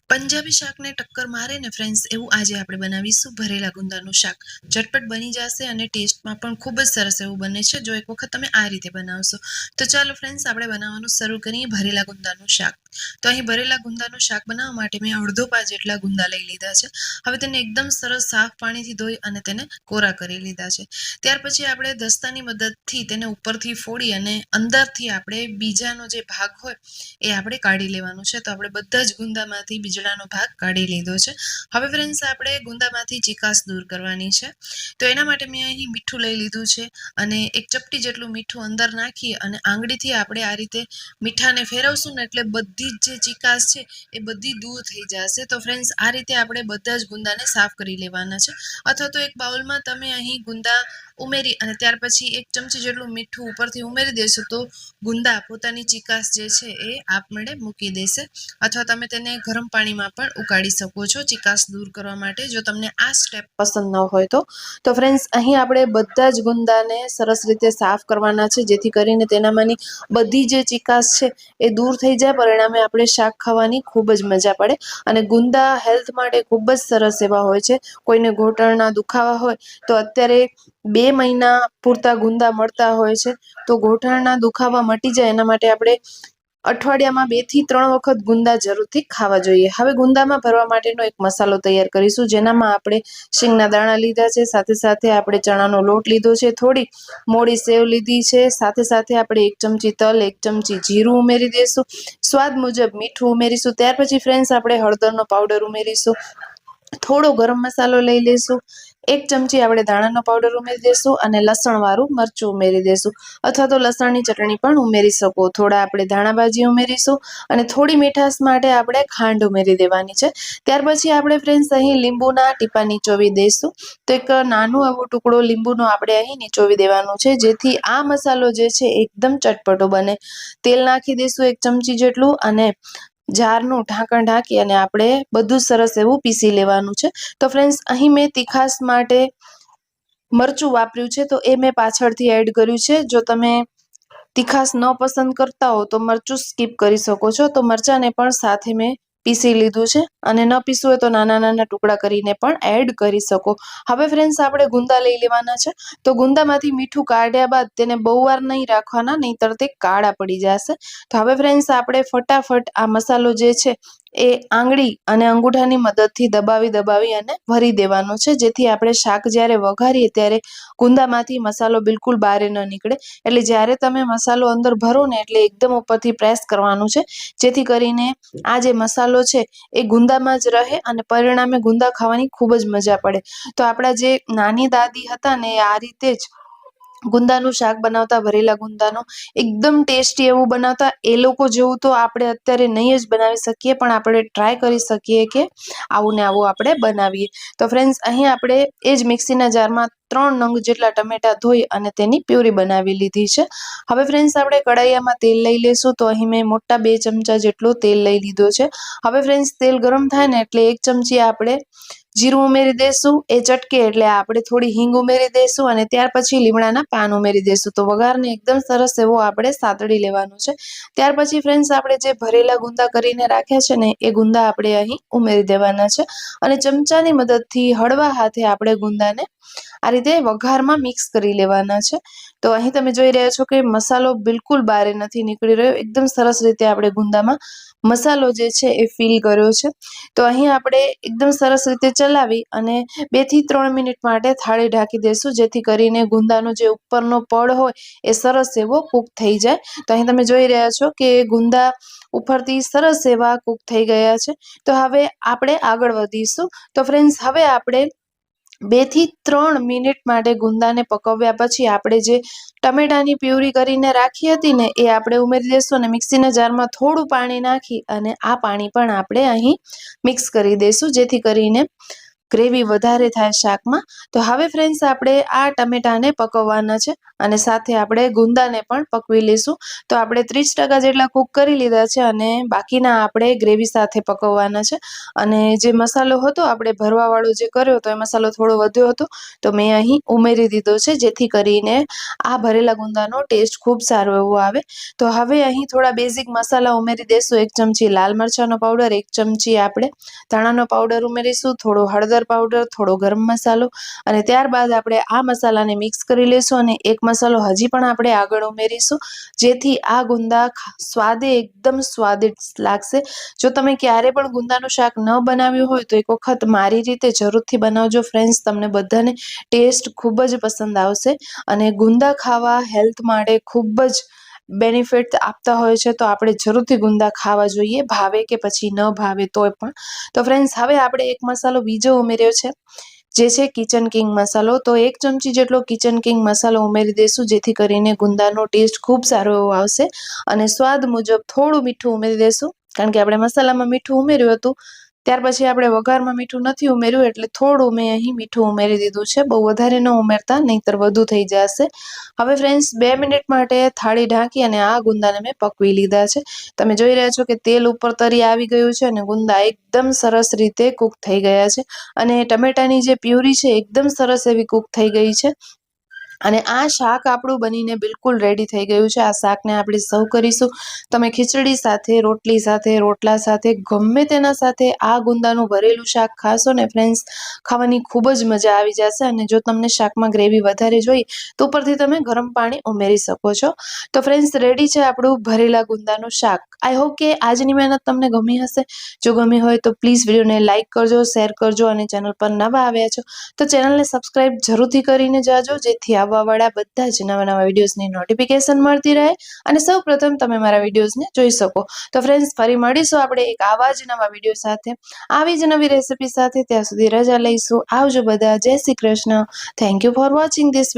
પંજાબી શાકને ટક્કર મારે ને ફ્રેન્ડ્સ, એવું આજે આપણે બનાવીશું ભરેલા ગુંદાનું શાક. ઝટપટ બની જશે અને ટેસ્ટમાં પણ ખૂબ જ સરસ એવું બને છે જો એક વખત તમે આ રીતે બનાવશો. તો ચાલો ફ્રેન્ડ્સ, આપણે બનાવવાનું શરૂ કરીએ ભરેલા ગુંદાનું શાક. તો અહીં ભરેલા ગુંદાનું શાક બનાવવા માટે મેં અડધો પા જેટલા ગુંદા લઈ લીધા છે. હવે તેને એકદમ સરસ સાફ પાણીથી ધોઈ અને તેને કોરા કરી લીધા છે. ત્યાર પછી આપણે દસ્તાની મદદથી તેને ઉપરથી ફોડી અને અંદરથી આપણે બીજાનો જે ભાગ હોય એ આપણે કાઢી લેવાનું છે. તો આપણે બધા જ ગુંદામાંથી બીજડાનો ભાગ કાઢી લીધો છે. હવે ફ્રેન્ડ્સ, આપણે ગુંદામાંથી ચીકાશ દૂર કરવાની છે. તો એના માટે મેં અહીં મીઠું લઈ લીધું છે અને એક ચપટી જેટલું મીઠું અંદર નાખી અને આંગળીથી આપણે આ રીતે મીઠાને ફેરવશું ને એટલે બધી જ જે ચીકાશ છે એ બધી દૂર થઈ જશે. તો ફ્રેન્ડ્સ, આ રીતે આપણે બધા જ ગુંદાને સાફ કરી લેવાના છે. અથવા તો એક બાઉલમાં તમે અહીં ગુંદા ઉમેરી અને ત્યાર પછી એક ચમચી જેટલું મીઠું ઉપરથી ઉમેરી દેશો તો ગુંદા પોતાની ચીકાશ જે છે એ આપમેળે મૂકી દેશે. અથવા તમે તેને ગરમ પાણીમાં પણ ઉકાળી શકો છો ચીકાશ દૂર કરવા માટે, જો તમને આ સ્ટેપ પસંદ ન હોય તો. તો ફ્રેન્ડ્સ, અહીં આપણે બધા જ ગુંદાને સરસ રીતે સાફ કરવાના છે જેથી કરીને તેનામાંની બધી જે ચીકાશ છે એ દૂર થઈ જાય. પરિણામે આપણે શાક ખાવાની ખૂબ જ મજા પડે. અને ગુંદા હેલ્થ માટે ખૂબ જ સરસ એવા હોય છે. કોઈને ઘૂંટણના દુખાવા હોય તો અત્યારે 2 મહિના પૂરતા ગુંદા મળતા હોય છે. તો ઘૂંટણના દુખાવા મટી જાય એના માટે આપણે અઠવાડિયામાં 2 થી 3 વખત ગુંદા જરૂરથી ખાવા જોઈએ. હવે ગુંદામાં ભરવા માટેનો એક મસાલો તૈયાર કરીશું, જેનામાં આપણે શીંગના દાણા લીધા છે, સાથે સાથે આપણે ચણાનો લોટ લીધો છે, થોડી મોળી સેવ લીધી છે, સાથે સાથે આપણે 1 ચમચી તલ, 1 ચમચી જીરું ઉમેરી દઈશું, સ્વાદ મુજબ મીઠું ઉમેરીશું. ત્યાર પછી ફ્રેન્ડ્સ, આપણે હળદરનો પાવડર ઉમેરીશું, થોડો ગરમ મસાલો લઈ લઈશું, 1 ચમચી આપણે ધાણાનો પાવડર ઉમેરી દઈશું અને લસણવાળું મરચું ઉમેરી દઈશું, અથવા તો લસણની ચટણી પણ ઉમેરી શકો. થોડા આપણે ધાણાભાજી ઉમેરીશું અને થોડી મીઠાશ માટે આપણે ખાંડ ઉમેરી દેવાની છે. ત્યાર પછી આપણે ફ્રેન્ડ્સ અહીં લીંબુના ટીપા નીચોવી દઈશું. તો એક નાનો એવો ટુકડો લીંબુનો આપણે અહીં નીચોવી દેવાનું છે જેથી આ મસાલો જે છે એકદમ ચટપટો બને. તેલ નાખી દઈશું 1 ચમચી જેટલું અને જારનું ઢાંકણ ઢાંકી અને આપણે બધું સરસ એવું પીસી લેવાનું છે. તો ફ્રેન્ડ્સ, અહીં મેં તીખાશ માટે મરચું વાપર્યું છે તો એ મેં પાછળથી એડ કર્યું છે. જો તમે તીખાશ ન પસંદ કરતા હો તો મરચું સ્કીપ કરી શકો છો. તો મરચાંને પણ સાથે મેં પીસી લીધું છે અને ન પીસવું હોય તો નાના નાના ટુકડા કરીને પણ એડ કરી શકો. હવે ફ્રેન્ડ્સ, આપણે ગુંદા લઈ લેવાના છે. તો ગુંદામાંથી મીઠું કાઢ્યા બાદ તેને બહુ વાર નહીં રાખવાના, નહીંતર તે કાળા પડી જશે. તો હવે ફ્રેન્ડ્સ, આપણે ફટાફટ આ મસાલો જે છે એ આંગળી અને અંગૂઠાની મદદથી દબાવી અને ભરી દેવાનો છે, જેથી આપણે શાક જ્યારે વઘારીએ ત્યારે ગુંદામાંથી મસાલો બિલકુલ બહાર ન નીકળે. એટલે જ્યારે તમે મસાલો અંદર ભરો ને એટલે એકદમ ઉપરથી પ્રેસ કરવાનું છે, જેથી કરીને આ જે મસાલો છે એ ગુંદામાં જ રહે અને પરિણામે ગુંદા ખાવાની ખૂબ જ મજા પડે. તો આપણા જે નાની દાદી હતા ને એ આ રીતે જ ગુંદાનું શાક બનાવતા, ભરેલા ગુંદાનું એકદમ ટેસ્ટી એવું બનાવતા. એ લોકો જેવું તો આપણે અત્યારે નહીં જ બનાવી શકીએ, પણ આપણે ટ્રાય કરી શકીએ કે આવું ને આવું આપણે બનાવીએ. તો ફ્રેન્ડ્સ, અહીં આપણે એ જ મિક્સીના જારમાં 3 નંગ જેટલા ટમેટા ધોઈ અને તેની પ્યુરી બનાવી લીધી છે. હવે ફ્રેન્ડ્સ, આપણે કડાઈયામાં તેલ લઈ લઈશું. તો અહીં મેં મોટા 2 ચમચા જેટલું તેલ લઈ લીધો છે. હવે ફ્રેન્ડ્સ, તેલ ગરમ થાય ને એટલે 1 ચમચી આપણે જીરું ઉમેરી દઈશું. એ ચટકે એટલે આપણે થોડી હિંગ ઉમેરી દઈશું અને ત્યાર પછી લીમડાના પાન ઉમેરી દઈશું. તો વઘારને એકદમ સરસ એવો આપણે સાતળી લેવાનું છે. ત્યાર પછી ફ્રેન્ડ્સ, આપણે જે ભરેલા ગુંદા કરીને રાખ્યા છે ને એ ગુંદા આપણે અહીં ઉમેરી દેવાના છે અને ચમચાની મદદથી હળવા હાથે આપણે ગુંદાને આ રીતે વઘારમાં મિક્સ કરી લેવાના છે. તો અહીં તમે જોઈ રહ્યા છો કે મસાલો બિલકુલ બહાર નથી નીકળી રહ્યો. એકદમ સરસ રીતે આપણે ગુંદામાં મસાલો જે છે એ ફિલ કર્યો છે. તો અહીં આપણે એકદમ સરસ રીતે ચલાવી અને 2 થી 3 મિનિટ માટે થાળી ઢાંકી દઈશું, જેથી કરીને ગુંદાનો જે ઉપરનો પડ હોય એ સરસ એવો કૂક થઈ જાય. તો અહીં તમે જોઈ રહ્યા છો કે ગુંદા ઉપરથી સરસ એવા કૂક થઈ ગયા છે. તો હવે આપણે આગળ વધીશું. તો ફ્રેન્ડ્સ, હવે આપણે 2 થી 3 મિનિટ માટે ગુંદાને પકવ્યા પછી આપણે જે ટમેટાની પ્યુરી કરીને રાખી હતી ને એ આપણે ઉમેરી દઈશું અને મિક્સીના જારમાં થોડું પાણી નાખી અને આ પાણી પણ આપણે અહીં મિક્સ કરી દઈશું, જેથી કરીને ગ્રેવી વધારે થાય શાકમાં. તો હવે ફ્રેન્ડ્સ આપણે આ ટમેટાને પકવવાના છે અને સાથે આપણે ગુંદાને પણ પકવી લઈશું. તો આપણે 30% જેટલા કૂક કરી લીધા છે અને બાકીના આપણે ગ્રેવી સાથે પકવવાના છે. અને જે મસાલો હતો આપણે ભરવાવાળો જે કર્યો તો એ મસાલો થોડો વધ્યો હતો તો મેં અહીં ઉમેરી દીધો છે, જેથી કરીને આ ભરેલા ગુંદાનો ટેસ્ટ ખૂબ સારો એવો આવે. તો હવે અહીં થોડા બેઝિક મસાલા ઉમેરી દઈશું. 1 ચમચી લાલ મરચાંનો પાવડર, 1 ચમચી આપણે ધાણાનો પાવડર ઉમેરીશું, થોડો હળદર પાવડર, થોડો ગરમ મસાલો અને ત્યારબાદ આપણે આ મસાલાને મિક્સ કરી લઈશું અને એક મસાલો હજી પણ આપણે આગળ ઉમેરીશું, જેથી આ ગુંદા સ્વાદે એકદમ સ્વાદિષ્ટ લાગશે. જો તમે ક્યારે પણ ગુંદાનું શાક ન બનાવ્યું હોય તો એક વખત મારી રીતે જરૂરથી બનાવજો ફ્રેન્ડ્સ, તમને બધાને ટેસ્ટ ખૂબ જ પસંદ આવશે. અને ગુંદા ખાવા હેલ્થ માટે ખૂબ જ બેનિફિટ આપતા હોય છે, તો આપણે જરૂરથી ગુંદા ખાવા જોઈએ, ભાવે કે પછી ન ભાવે તોય પણ. તો ફ્રેન્ડ્સ હવે આપણે એક મસાલો બીજો ઉમેર્યો છે, જે છે કિચન કિંગ મસાલો. તો 1 ચમચી જેટલો કિચન કિંગ મસાલો ઉમેરી દઈશું, જેથી કરીને ગુંદાનો ટેસ્ટ ખૂબ સારો એવો આવશે. અને સ્વાદ મુજબ થોડું મીઠું ઉમેરી દઈશું, કારણ કે આપણે મસાલામાં મીઠું ઉમેર્યું હતું, ત્યાર પછી આપણે વઘારમાં મીઠું નથી ઉમેર્યું, એટલે થોડું મેં અહીં મીઠું ઉમેરી દીધું છે. બહુ વધારે ન ઉમેરતા, નહીંતર વધુ થઈ જશે. હવે ફ્રેન્ડ્સ 2 મિનિટ માટે થાળી ઢાંકી અને આ ગુંદાને મેં પકવી લીધા છે. તમે જોઈ રહ્યા છો કે તેલ ઉપર તરી આવી ગયું છે અને ગુંદા એકદમ સરસ રીતે કૂક થઈ ગયા છે અને ટમેટાની જે પ્યુરી છે એકદમ સરસ એવી કૂક થઈ ગઈ છે. અને આ શાક આપણું બનીને બિલકુલ રેડી થઈ ગયું છે. આ શાકને આપણે સર્વ કરીશું. તમે ખીચડી સાથે, રોટલી સાથે, રોટલા સાથે, ગમે તેના સાથે આ ગુંદાનું ભરેલું શાક ખાશો ને ફ્રેન્ડ્સ, ખાવાની ખૂબ જ મજા આવી જશે. અને જો તમને શાકમાં ગ્રેવી વધારે જોઈએ તો ઉપરથી તમે ગરમ પાણી ઉમેરી શકો છો. તો ફ્રેન્ડ્સ રેડી છે આપણું ભરેલા ગુંદાનું શાક. આઈ હોપ કે આજની મહેનત તમને ગમી હશે. જો ગમી હોય તો પ્લીઝ વિડીયોને લાઇક કરજો, શેર કરજો અને ચેનલ પર નવા આવ્યા છો તો ચેનલને સબસ્ક્રાઇબ જરૂરથી કરીને જાજો, જેથી આવવાવાળા બધા જ નવા વિડીયોઝની નોટિફિકેશન મળતી રહે અને સૌપ્રથમ તમે મારા વિડીયોઝને જોઈ શકો. તો ફ્રેન્ડ્સ ફરી મળીશું આપણે એક આવા જ નવા વિડીયો સાથે, આવી જ નવી રેસિપી સાથે. ત્યાં સુધી રજા લઈશું. આવજો બધા. જય Shri Krishna. Thank you for watching this.